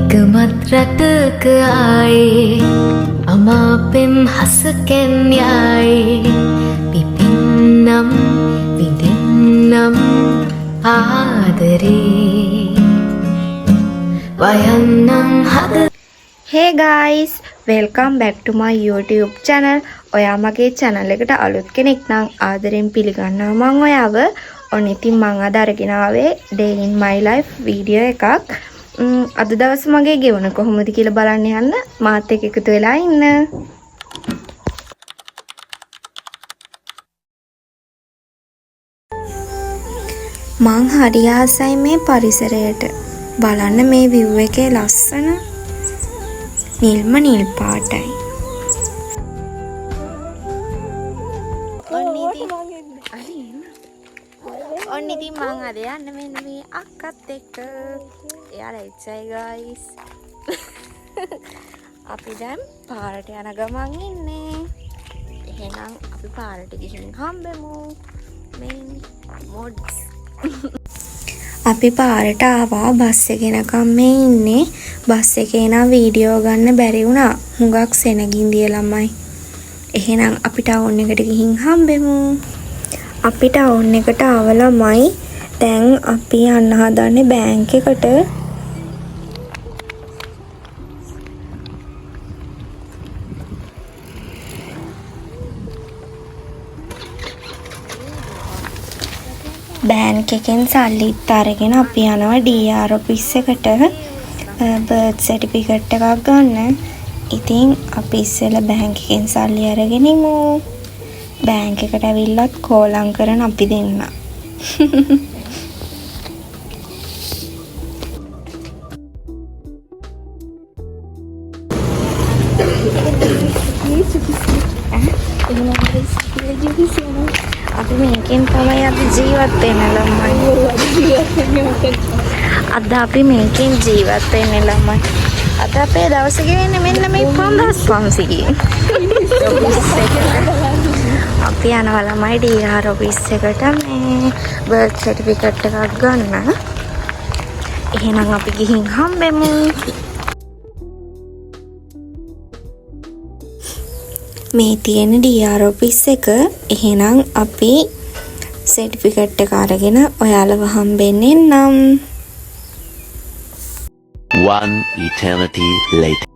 එකමත් රටක ආයේ අමාපෙම් හසකෙන් යයි පිපින්නම් විඳින්නම් ආදරේ වයන්නම් හද. Hey guys, welcome back to my YouTube channel. ඔයා මගේ channel එකට අලුත් කෙනෙක් නම් ආදරෙන් පිළිගන්නවා මම ඔයාව. ඔන්න ඉතින් මම අද අරගෙන ආවේ day in my life video එකක්. අද දවස් මගේ ගෙවන කොහොමද කියලා බලන්න යන්න මාත් එක්ක එකතු වෙලා ඉන්න. මං හරි ආසයි මේ පරිසරයට. බලන්න මේ view එකේ ලස්සන නිල්ම නිල් පාටයි. ඔන්න ඉතින් මං අද යන්න මෙන්න මේ අක්කත් එක්ක. එයාලා එච්චයි guys. අපි දැන් පාරට යන ගමන් ඉන්නේ. එහෙනම් අපි පාරට ගිහින් හම්බෙමු. මේ මොඩ්ස්. අපි පාරට ආවා බස් එකේ නකම් මේ ඉන්නේ. බස් එකේ නා වීඩියෝ ගන්න බැරි වුණා. හුඟක් සෙනගින්දිය ළමයි. එහෙනම් අපි ටවුන් එකට ගිහින් හම්බෙමු. අපි ටවුන් එකට ආව ළමයි. දැන් අපි යන්න හදන්නේ බැංක් එකට. බැංක් එකෙන් සල්ලිත් අරගෙන අපි යනවා DR ඔෆිස් එකට බර්ත් සර්ටිෆිකේට් එකක් ගන්න. ඉතින් අපි ඉස්සෙල්ලා බැංක් එකෙන් සල්ලි අරගෙන ඉමු. බැංක් එකට ඇවිල්ලත් කෝලම් කරන අපි දෙන්න. අපි මේකෙන් තමයි අපි ජීවත් වෙන්න ළමයි. අද අපි මේකෙන් ජීවත් වෙන්න ළමයි. අද අපේ දවසේ ගෙවෙන්නේ මෙන්න මේ 5500. අපි යනවා ළමයි DR ඔෆිස් එකට මේ බර්ත් සර්ටිෆිකේට් එකක් ගන්න. එහෙනම් අපි ගිහින් හම්බෙමු. මේ තියෙන DR ඔෆිස් එක. එහෙනම් අපි සර්ටිෆිකේට් එක අරගෙන ඔයාලව හම්බෙන්නේ නම්. One eternity later.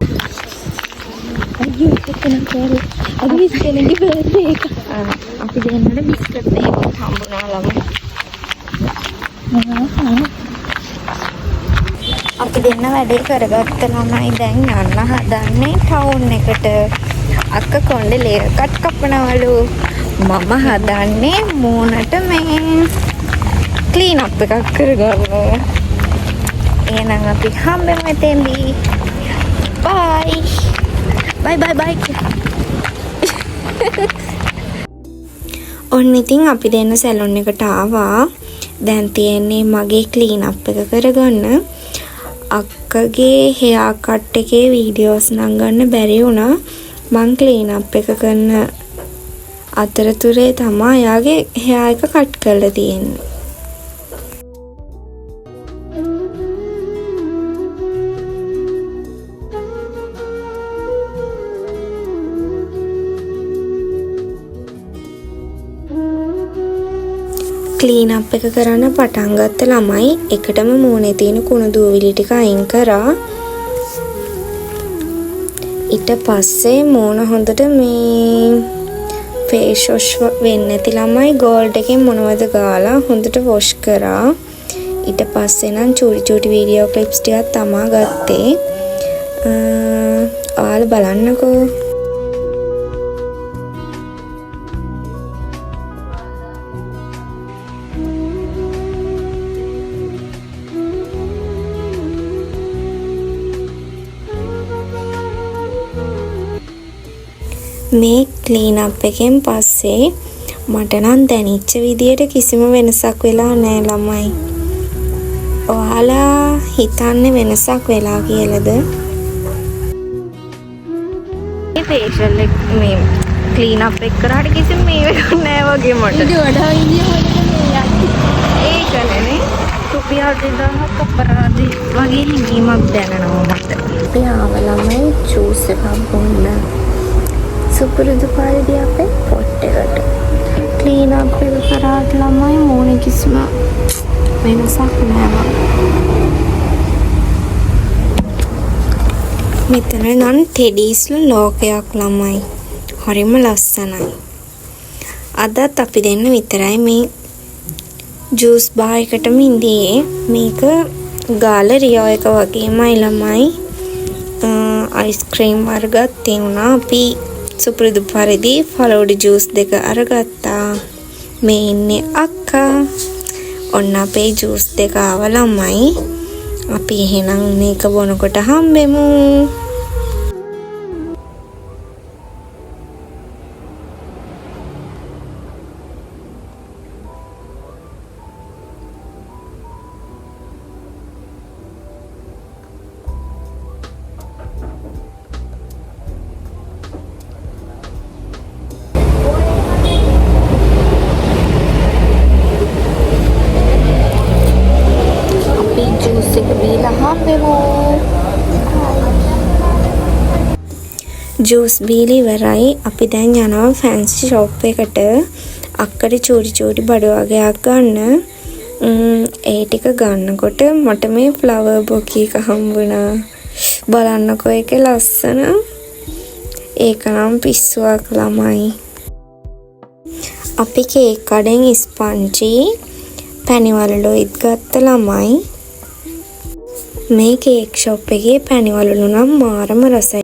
අපි දෙන්නට බිස්කට් එකක් හම්බුණා ළමයි. අපි දෙන්න වැඩේ කරගත්ත ළමයි දැන් යන්න හදන්නේ ටවුන් එකට. අක්ක කොණ්ඩේ ලේයර් කට් කපනවලු. මම හදන්නේ මූණට මේ ක්ලීන් අප් එකක් කරගන්න. එහෙනම් අපි හම්බෙමු එතෙන්දී. බයි. බයි. ඔන්න ඉතින් අපි දෙන්න සැලොන් එකට ආවා. දැන් තියෙන්නේ මගේ ක්ලීන් අප් එක කරගන්න. අක්කගේ හෙයා කට් එකේ වීඩියෝස් නම් ගන්න බැරි වුණා. මං ක්ලීන් අප් එක කරන අතරතුරේ තමයි යාගේ හෙයා එක කට් කරලා තියෙන්නේ. ක්ලීන් අප් එක කරන්න පටන් ගත්ත ළමයි එකටම මූණේ තියෙන කුණු දූවිලි ටික අයින් කරා. ඊට පස්සේ මූණ හොඳට මේ ෆේස් වොෂ් වෙන්නේ නැති ළමයි ගෝල්ඩ් එකෙන් මොනවද ගාලා හොඳට වොෂ් කරා. ඊට පස්සේ නම් චූටි වීඩියෝ ක්ලිප්ස් ටිකක් තමා ගත්තේ. ඔයාලා බලන්නකෝ. මේ ක්ලීන් අප් එකෙන් පස්සේ මට නම් දැනෙච්ච විදියට කිසිම වෙනසක් වෙලා නැහැ ළමයි. ඔයාලා හිතන්නේ වෙනසක් වෙලා කියලාද? මේ ෆේෂල් එක මේ ක්ලීන් අප් එක කරාට කිසිම මේ වෙනසක් නැහැ වගේ මට. ඒක වඩා ඉන්නේ ඒකනේ. ලෝබියාද දාහක් අපරාධි වගේ හිඟීමක් දැනෙනවා මට. අපි ආව ළමයි ජූස් එකක් බොන්න. සුපුරුදු පරිදි අපේ පොට් එකට. ක්ලීන් අප් එක කරාට ළමයි මූණේ කිසිම වෙනසක් නැහැ. මෙතන නම් ටෙඩීස්ල ලෝකයක් ළමයි. හරිම ලස්සනයි. අදත් අපි දෙන්න විතරයි මේ ජූස් බාර් එකටම ඉඳියේ. මේක ගාලරියා එක වගේමයි ළමයි. අයිස්ක්‍රීම් වර්ගත් තියෙනවා. අපි සුපුරුදු පරිදි ෆලෝඩි ජූස් දෙක අරගත්තා. මේ ඉන්නේ අක්කා. ඔන්න අපේ ජූස් දෙක ආව ළමයි. අපි එහෙනම් මේක බොනකොට හම්බෙමු. ජූස් බීලි ඉවරයි. අපි දැන් යනවා ෆැන්සි ෂොප් එකට. අක්කට චූටි බඩු වගේක් ගන්න. ඒ ටික ගන්නකොට මට මේ ෆ්ලවර් බොකී එක හම්බුණා. බලන්නකෝ ඒකේ ලස්සන. ඒක නම් පිස්සුවක් ළමයි. අපි කේක් කඩෙන් ස්පන්ජි පැණිවලලුත් ගත්ත ළමයි. මේ කේක් ෂොප් එකේ පැණිවලලු නම් මාරම රසයි.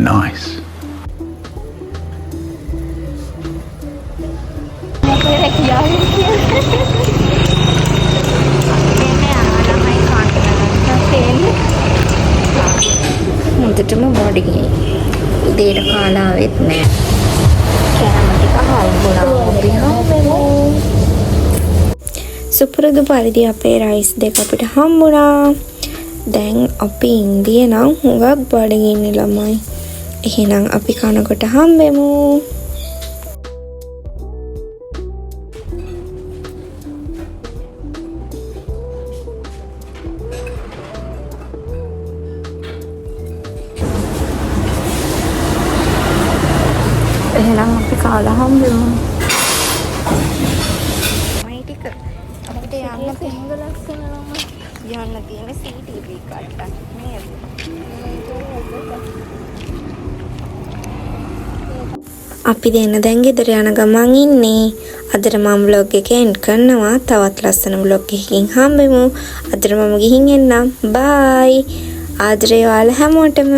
Nice. මුදටම බඩගිනි. උදේට කාලා ආවෙත් නෑ. කෑම ටික හම්බුණා. අපි හම්බෙමු. සුපුරුදු පරිදි අපේ රයිස් දෙක අපිට හම්බුණා. දැන් අපි ඉන්දිය නම් හුඟක් බඩගින්නේ ළමයි. එහෙනම් අපි කනකොට හම්බෙමු. එහෙනම් අපි කාලා හම්බෙමු. මේ ටික අපිට යන්න තෙංග ලස්සනම යන්න තියෙන CCTV කට්ටක් නේද? අපි දෙන්න දැන් ගෙදර යන ගමන් ඉන්නේ. අදට මම vlog එක end කරනවා. තවත් ලස්සන vlog එකකින් හම්බෙමු. අදට මම ගිහින් එන්නම්. bye. ආදරේ ඔයාලා හැමෝටම.